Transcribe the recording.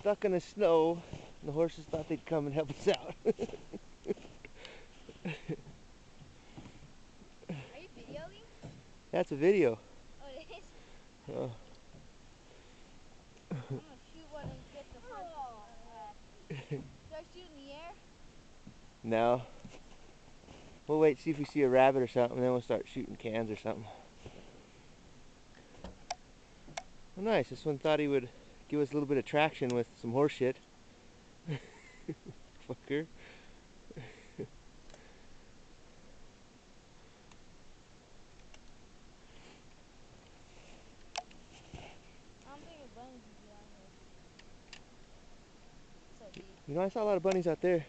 stuck in the snow. And the horses thought they'd come and help us out. Are you videoing? That's a video. Oh, it is? Oh. I'm gonna shoot one and get the front. Should I shoot in the air? No. We'll wait, see if we see a rabbit or something, and then we'll start shooting cans or something. Oh, nice. This one thought he would give us a little bit of traction with some horse shit. Fucker. I don't think a bunny can get out here. So deep. You know, I saw a lot of bunnies out there.